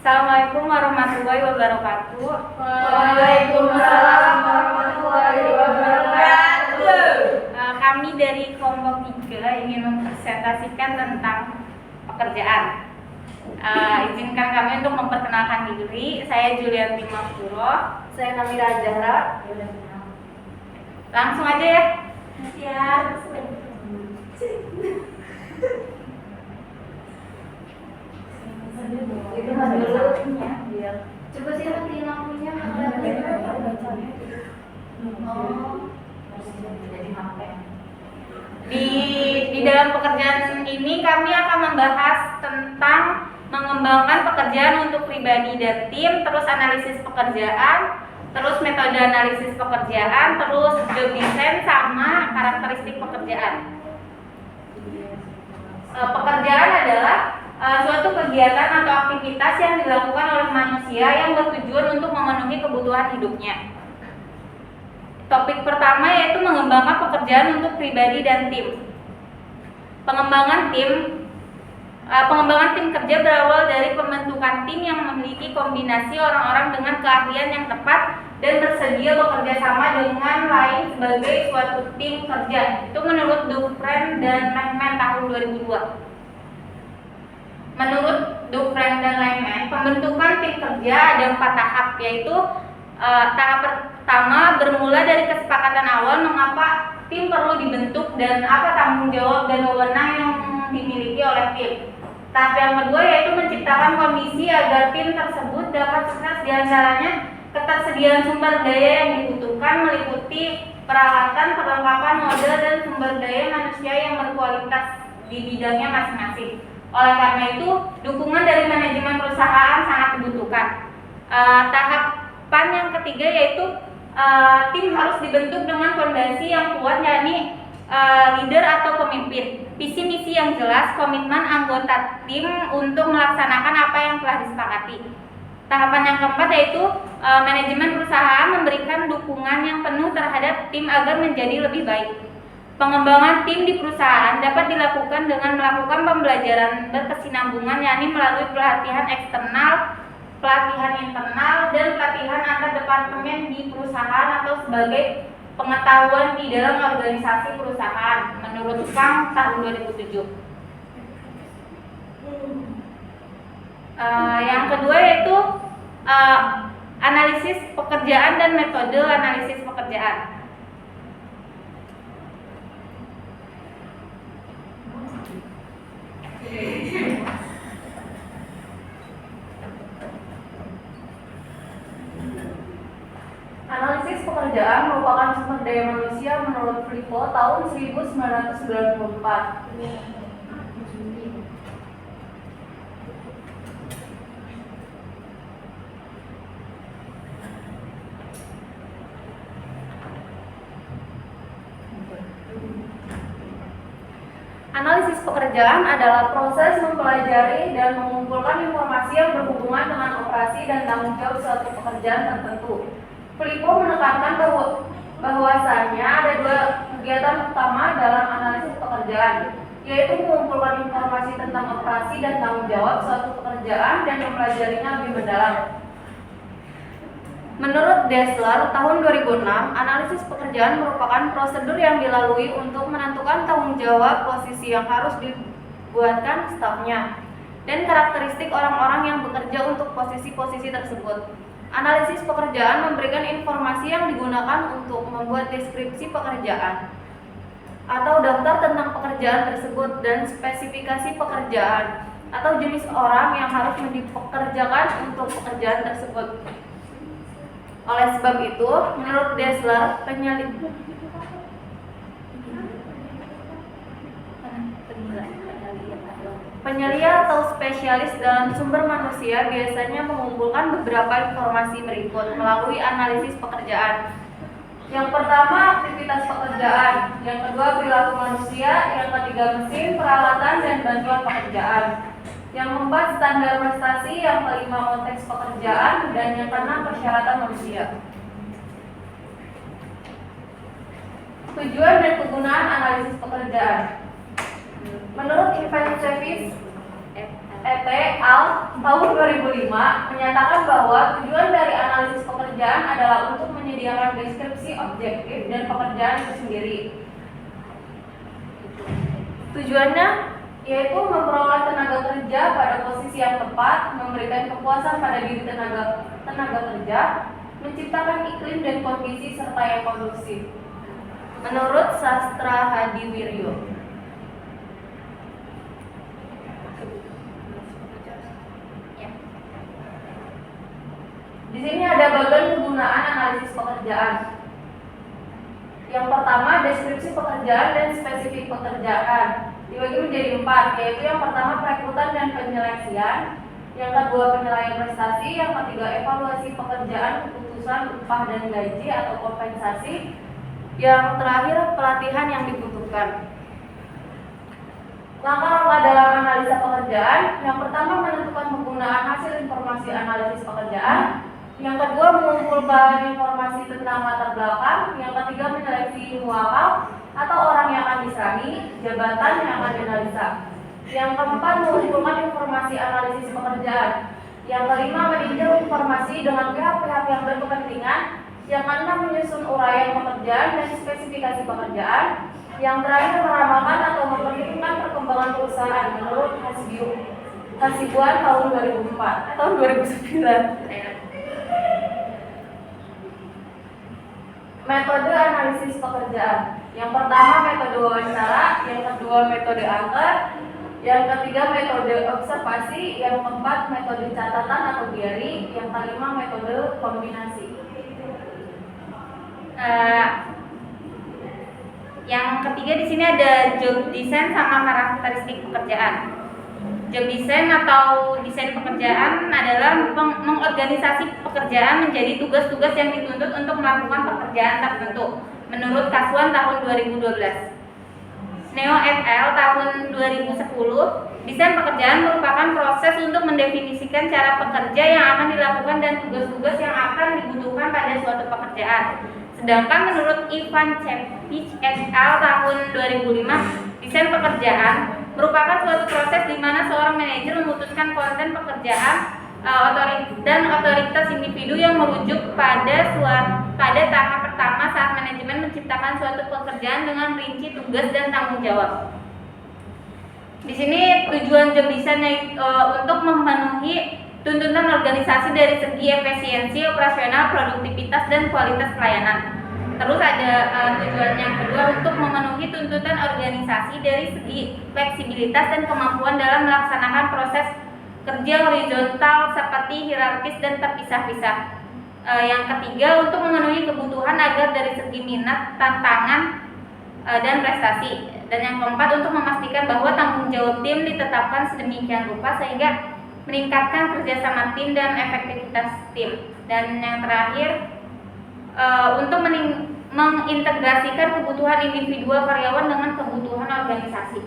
Assalamualaikum warahmatullahi wabarakatuh. Waalaikumsalam warahmatullahi wabarakatuh. Kami dari kelompok 3 ingin mempresentasikan tentang pekerjaan. Izinkan kami untuk memperkenalkan diri. Saya Julianti Mafuro. Saya Namira Zahra. Langsung aja ya. Siap. Itu mas dulu ya. Coba sih matiin lampunya. Di dalam pekerjaan ini kami akan membahas tentang mengembangkan pekerjaan untuk pribadi dan tim, terus analisis pekerjaan, terus metode analisis pekerjaan, terus job design sama karakteristik pekerjaan. Pekerjaan adalah suatu kegiatan atau aktivitas yang dilakukan oleh manusia yang bertujuan untuk memenuhi kebutuhan hidupnya. Topik pertama yaitu mengembangkan pekerjaan untuk pribadi dan tim. Pengembangan tim kerja berawal dari pembentukan tim yang memiliki kombinasi orang-orang dengan keahlian yang tepat dan bersedia bekerja sama dengan lain sebagai suatu tim kerja. Itu menurut Dufresne dan Lehman tahun 2002. Menurut Dufresne dan Lehman, pembentukan tim kerja ada 4 tahap, yaitu tahap pertama bermula dari kesepakatan awal mengapa tim perlu dibentuk dan apa tanggung jawab dan wewenang yang dimiliki oleh tim. Tahap yang kedua yaitu menciptakan kondisi agar tim tersebut dapat sukses, diantaranya ketersediaan sumber daya yang dibutuhkan meliputi peralatan, perlengkapan, modal, dan sumber daya manusia yang berkualitas di bidangnya masing-masing. Oleh karena itu, dukungan dari manajemen perusahaan sangat dibutuhkan. Tahapan yang ketiga yaitu tim harus dibentuk dengan fondasi yang kuat, yakni leader atau pemimpin, visi misi yang jelas, komitmen anggota tim untuk melaksanakan apa yang telah disepakati. Tahapan yang keempat yaitu manajemen perusahaan memberikan dukungan yang penuh terhadap tim agar menjadi lebih baik. Pengembangan tim di perusahaan dapat dilakukan dengan melakukan pembelajaran berkesinambungan, yakni melalui pelatihan eksternal, pelatihan internal, dan pelatihan antar departemen di perusahaan atau sebagai pengetahuan di dalam organisasi perusahaan menurut Kang tahun 2007. Yang kedua yaitu analisis pekerjaan dan metode analisis pekerjaan. Analisis pekerjaan merupakan sumber daya manusia menurut Filippo tahun 1994. Analisis pekerjaan adalah proses mempelajari dan mengumpulkan informasi yang berhubungan dengan operasi dan tanggung jawab suatu pekerjaan tertentu. Filippo menekankan bahwasannya ada 2 kegiatan utama dalam analisis pekerjaan, yaitu mengumpulkan informasi tentang operasi dan tanggung jawab suatu pekerjaan dan mempelajarinya lebih mendalam. Menurut Dessler tahun 2006, analisis pekerjaan merupakan prosedur yang dilalui untuk menentukan tanggung jawab, posisi yang harus dibuatkan stafnya, dan karakteristik orang-orang yang bekerja untuk posisi-posisi tersebut. Analisis pekerjaan memberikan informasi yang digunakan untuk membuat deskripsi pekerjaan atau daftar tentang pekerjaan tersebut dan spesifikasi pekerjaan atau jenis orang yang harus dipekerjakan untuk pekerjaan tersebut. Oleh sebab itu, menurut Dessler, penyelia atau spesialis dalam sumber manusia biasanya mengumpulkan beberapa informasi berikut melalui analisis pekerjaan. Yang pertama, aktivitas pekerjaan. Yang kedua, perilaku manusia. Yang ketiga, mesin, peralatan, dan bantuan pekerjaan. Yang keempat, standar prestasi. Yang kelima, konteks pekerjaan. Dan yang keenam, persyaratan manusia. Tujuan dan kegunaan analisis pekerjaan. Menurut Ivan Cevic, ET, al. tahun 2005 menyatakan bahwa tujuan dari analisis pekerjaan adalah untuk menyediakan deskripsi objektif dan pekerjaan itu sendiri. Tujuannya yaitu memperoleh tenaga kerja pada posisi yang tepat, memberikan kepuasan pada diri tenaga kerja, menciptakan iklim dan kondisi serta yang kondusif. Menurut Sastra Hadiwiryo. Di sini ada bagian penggunaan analisis pekerjaan. Yang pertama, deskripsi pekerjaan dan spesifik pekerjaan. Dibagi menjadi 4, yaitu yang pertama perekrutan dan penyeleksian, yang kedua penilaian prestasi, yang ketiga evaluasi pekerjaan, keputusan upah dan gaji atau kompensasi, yang terakhir pelatihan yang dibutuhkan. Langkah-langkah dalam analisa pekerjaan, yang pertama menentukan penggunaan hasil informasi analisis pekerjaan, yang kedua mengumpulkan informasi tentang latar belakang, yang ketiga menyeleksi ilmu akal atau orang yang akan diserani, jabatan yang akan dianalisa, yang keempat mengumpulkan informasi analisis pekerjaan, yang kelima meninjau informasi dengan pihak-pihak yang berkepentingan, yang keenam menyusun uraian pekerjaan dan spesifikasi pekerjaan, yang terakhir meramalkan atau memperhitungkan perkembangan perusahaan menurut Hasibuan tahun 2004 tahun 2009. Metode analisis pekerjaan. Yang pertama metode wawancara, yang kedua metode angka, yang ketiga metode observasi, yang keempat metode catatan atau diary, yang kelima metode kombinasi. Yang ketiga di sini ada job design sama karakteristik pekerjaan. Job design atau desain pekerjaan adalah mengorganisasi pekerjaan menjadi tugas-tugas yang dituntut untuk melakukan pekerjaan tertentu menurut Kasuan tahun 2012. Neo et al. Tahun 2010, desain pekerjaan merupakan proses untuk mendefinisikan cara pekerja yang akan dilakukan dan tugas-tugas yang akan dibutuhkan pada suatu pekerjaan. Sedangkan menurut Ivan Cepich et al. Tahun 2005, desain pekerjaan merupakan suatu proses di mana seorang manajer memutuskan konten pekerjaan dan otoritas individu yang merujuk pada tahap pertama saat manajemen menciptakan suatu pekerjaan dengan rinci tugas dan tanggung jawab. Di sini tujuan job design untuk memenuhi tuntutan organisasi dari segi efisiensi operasional, produktivitas dan kualitas pelayanan. Terus ada tujuan yang kedua untuk memenuhi tuntutan organisasi dari segi fleksibilitas dan kemampuan dalam melaksanakan proses kerja horizontal seperti hierarkis dan terpisah-pisah. Yang ketiga untuk memenuhi kebutuhan agar dari segi minat, tantangan, dan prestasi. Dan yang keempat untuk memastikan bahwa tanggung jawab tim ditetapkan sedemikian rupa sehingga meningkatkan kerjasama tim dan efektivitas tim. Dan yang terakhir untuk mengintegrasikan kebutuhan individual karyawan dengan kebutuhan organisasi.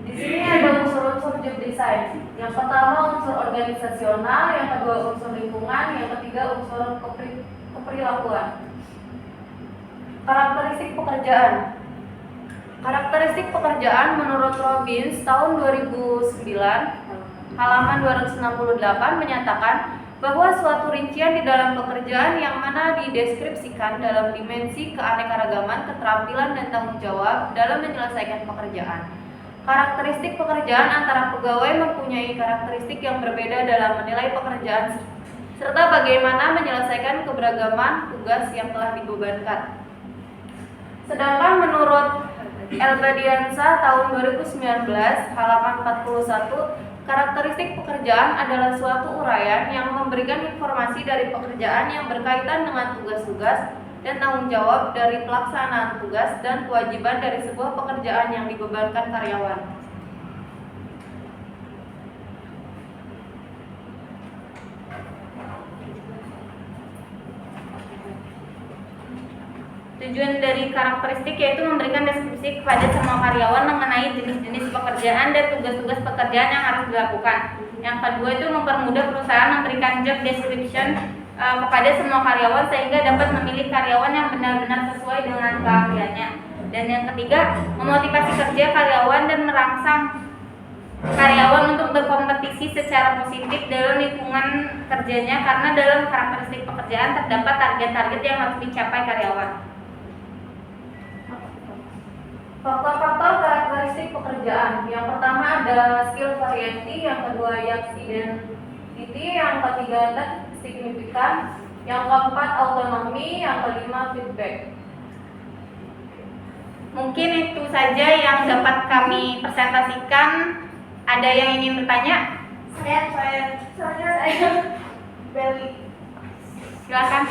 Di sini ada unsur-unsur job design. Yang pertama unsur organisasional, yang kedua unsur lingkungan, yang ketiga unsur keperilakuan. Karakteristik pekerjaan. Karakteristik pekerjaan menurut Robbins tahun 2009 halaman 268 menyatakan bahwa suatu rincian di dalam pekerjaan yang mana dideskripsikan dalam dimensi keanekaragaman, keterampilan, dan tanggung jawab dalam menyelesaikan pekerjaan. Karakteristik pekerjaan antara pegawai mempunyai karakteristik yang berbeda dalam menilai pekerjaan serta bagaimana menyelesaikan keberagaman tugas yang telah dibebankan. Sedangkan menurut Elbadiansa tahun 2019 halaman 41, karakteristik pekerjaan adalah suatu uraian yang memberikan informasi dari pekerjaan yang berkaitan dengan tugas-tugas dan tanggung jawab dari pelaksanaan tugas dan kewajiban dari sebuah pekerjaan yang dibebankan karyawan. Tujuan dari karakteristik yaitu memberikan deskripsi kepada semua karyawan mengenai jenis-jenis pekerjaan dan tugas-tugas pekerjaan yang harus dilakukan. Yang kedua itu mempermudah perusahaan memberikan job description kepada semua karyawan sehingga dapat memilih karyawan yang benar-benar sesuai dengan keahliannya. Dan yang ketiga, memotivasi kerja karyawan dan merangsang karyawan untuk berkompetisi secara positif dalam lingkungan kerjanya karena dalam karakteristik pekerjaan terdapat target-target yang harus dicapai karyawan. Faktor-faktor karakteristik pekerjaan. Yang pertama ada skill variety, yang kedua identity, yang ketiga signifikan, yang keempat autonomi, yang kelima feedback. Mungkin itu saja yang dapat kami presentasikan. Ada yang ingin bertanya? Saya Beli. Silakan.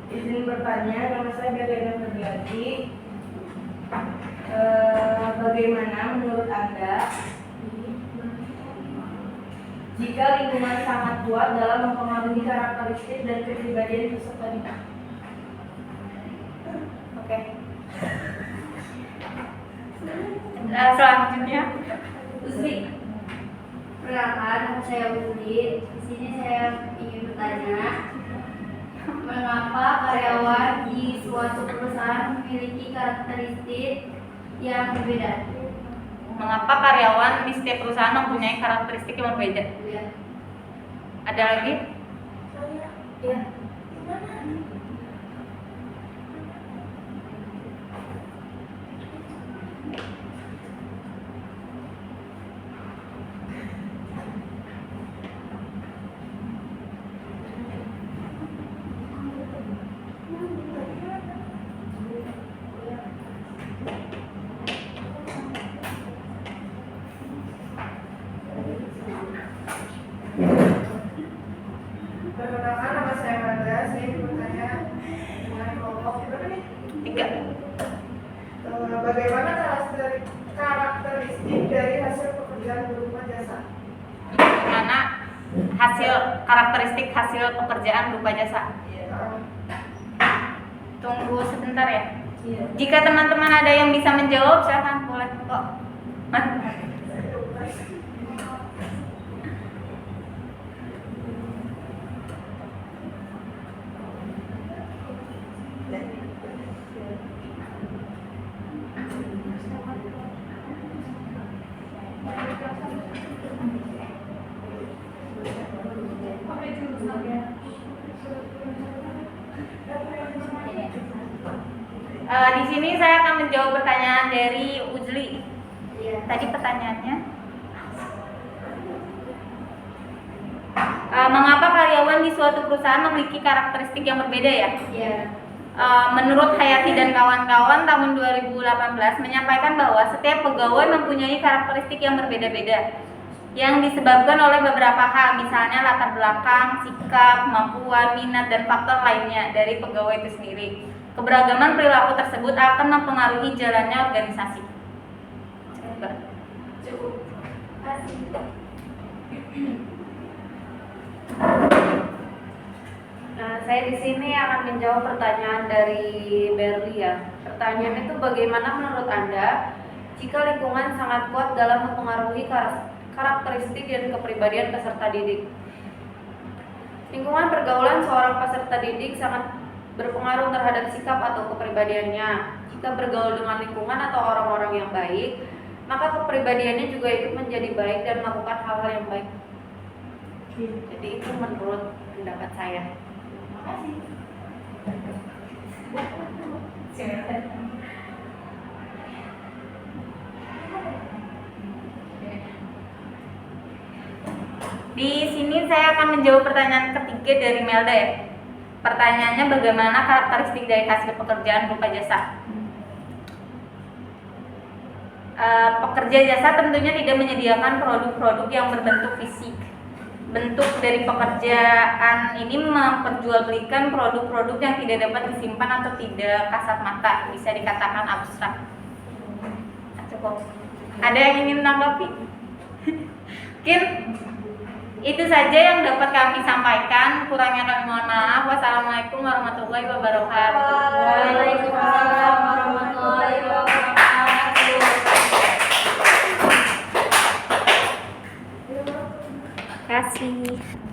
Izin bertanya, nama saya Beli Febriati. Bagaimana menurut Anda jika lingkungan sangat kuat dalam mempengaruhi karakteristik dan kepribadian peserta didik? Oke. Selanjutnya, Uzli. Perkenalkan, nama saya Uzli. Di sini saya ingin bertanya, mengapa karyawan di suatu perusahaan memiliki karakteristik yang berbeda? mengapa karyawan di setiap perusahaan mempunyai karakteristik yang berbeda? Ya. Ada lagi? Ya. Perkenalkan, nama saya Manda. Saya ingin bertanya dengan kelompok berapa nih? 3. Bagaimana karakteristik dari hasil pekerjaan berupa jasa? Bagaimana karakteristik hasil pekerjaan berupa jasa? Tunggu sebentar ya. Jika teman-teman ada yang bisa menjawab, silakan boleh kok. Di sini saya akan menjawab pertanyaan dari Uzli. Iya. Tadi pertanyaannya, mengapa karyawan di suatu perusahaan memiliki karakteristik yang berbeda ya? Iya. Menurut Hayati dan kawan-kawan tahun 2018 menyampaikan bahwa setiap pegawai mempunyai karakteristik yang berbeda-beda yang disebabkan oleh beberapa hal, misalnya latar belakang, sikap, kemampuan, minat, dan faktor lainnya dari pegawai itu sendiri. Keberagaman perilaku tersebut akan mempengaruhi jalannya organisasi. Cukup. Kasih. Nah, saya di sini akan menjawab pertanyaan dari Berli ya. Pertanyaan itu bagaimana menurut Anda jika lingkungan sangat kuat dalam mempengaruhi karakteristik dan kepribadian peserta didik? Lingkungan pergaulan seorang peserta didik sangat berpengaruh terhadap sikap atau kepribadiannya. Jika bergaul dengan lingkungan atau orang-orang yang baik, maka kepribadiannya juga ikut menjadi baik dan melakukan hal-hal yang baik. Jadi itu menurut pendapat saya. Di sini saya akan menjawab pertanyaan ketiga dari Melda ya. Pertanyaannya, bagaimana karakteristik dari hasil pekerjaan berupa jasa? Pekerja jasa tentunya tidak menyediakan produk-produk yang berbentuk fisik. Bentuk dari pekerjaan ini memperjualbelikan produk-produk yang tidak dapat disimpan atau tidak kasat mata, bisa dikatakan abstrak. Cukup. Ada yang ingin menanggapi? Mungkin itu saja yang dapat kami sampaikan. Kurangnya kami mohon maaf. Wassalamualaikum warahmatullahi wabarakatuh. Waalaikumsalam warahmatullahi wabarakatuh. kasih.